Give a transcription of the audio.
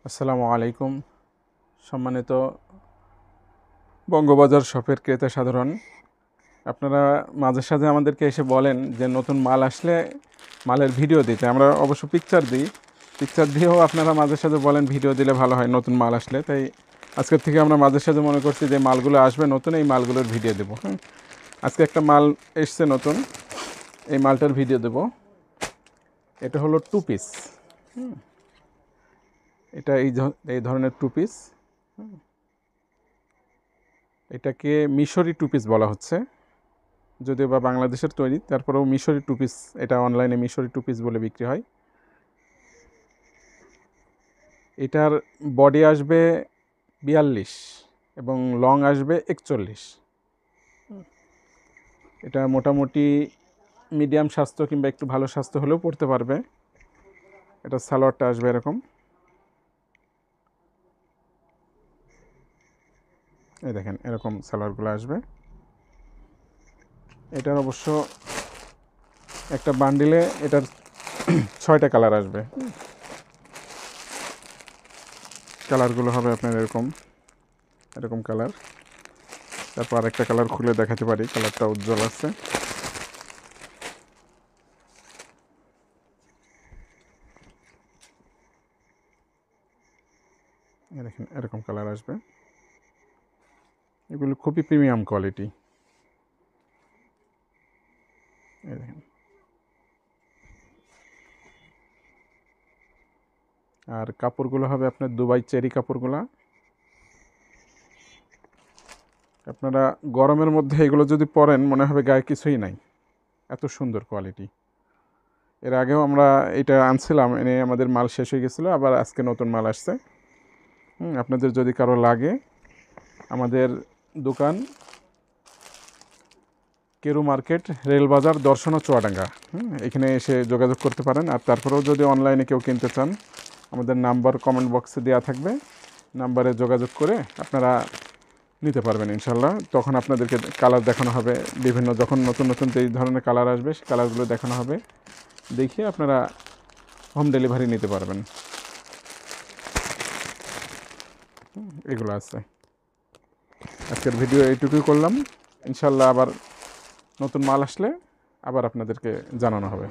আসসালামু আলাইকুম। সম্মানিত বঙ্গবাজার শপের ক্রেতা সাধারণ, আপনারা মাঝে সাঝে আমাদেরকে এসে বলেন যে নতুন মাল আসলে মালের ভিডিও দিতে। আমরা অবশ্য পিকচার দিই, পিকচার দিয়েও আপনারা মাঝে সাঝে বলেন ভিডিও দিলে ভালো হয় নতুন মাল আসলে। তাই আজকের থেকে আমরা মাঝে সাঝে মনে করছি যে মালগুলো আসবে নতুন, এই মালগুলোর ভিডিও দেবো। হ্যাঁ, আজকে একটা মাল এসছে নতুন, এই মালটার ভিডিও দেব। এটা হলো 2 পিস। এটা এই ধরনের 2 পিস। এটাকে মিশরি 2 পিস বলা হচ্ছে, যদিও বা বাংলাদেশের তৈরি, তারপরেও মিশরি 2 পিস। এটা অনলাইনে মিশরি 2 পিস বলে বিক্রি হয়। এটার বডি আসবে 42 এবং লং আসবে 41। এটা মোটামুটি মিডিয়াম স্বাস্থ্য কিংবা একটু ভালো স্বাস্থ্য হলেও পড়তে পারবে। এটা সালোয়ারটা আসবে এরকম, এই দেখেন এরকম সালোয়ারগুলো আসবে। এটার অবশ্য একটা বান্ডিলে এটার 6টা কালার আসবে। কালারগুলো হবে আপনার এরকম এরকম কালার। তারপর আরেকটা কালার খুলে দেখাতে পারি, কালারটা উজ্জ্বল আছে। দেখেন এরকম কালার আসবে। এগুলো খুবই প্রিমিয়াম কোয়ালিটি। এই দেখেন, আর কাপড়গুলো হবে আপনার দুবাই চেরি কাপড়গুলো। আপনারা গরমের মধ্যে এগুলো যদি পরেন মনে হবে গায়ে কিছুই নাই, এত সুন্দর কোয়ালিটি। এর আগেও আমরা এটা আনছিলাম, এনে আমাদের মাল শেষ হয়ে গেছিলো, আবার আজকে নতুন মাল আসছে। আপনাদের যদি কারো লাগে, আমাদের দোকান কেরু মার্কেট, রেলবাজার, দর্শনা, চুয়াডাঙ্গা। এখানে এসে যোগাযোগ করতে পারেন। আর তারপরেও যদি অনলাইনে কেউ কিনতে চান, আমাদের নাম্বার কমেন্ট বক্সে দেওয়া থাকবে, নাম্বারে যোগাযোগ করে আপনারা নিতে পারবেন ইনশাল্লাহ। তখন আপনাদেরকে কালার দেখানো হবে, বিভিন্ন যখন নতুন নতুন এই ধরনের কালার আসবে সেই কালারগুলো দেখানো হবে, দেখিয়ে আপনারা হোম ডেলিভারি নিতে পারবেন। এগুলো আছে। আজকের ভিডিও এইটুকুই করলাম। ইনশাল্লাহ আবার নতুন মাল আসলে আবার আপনাদেরকে জানানো হবে।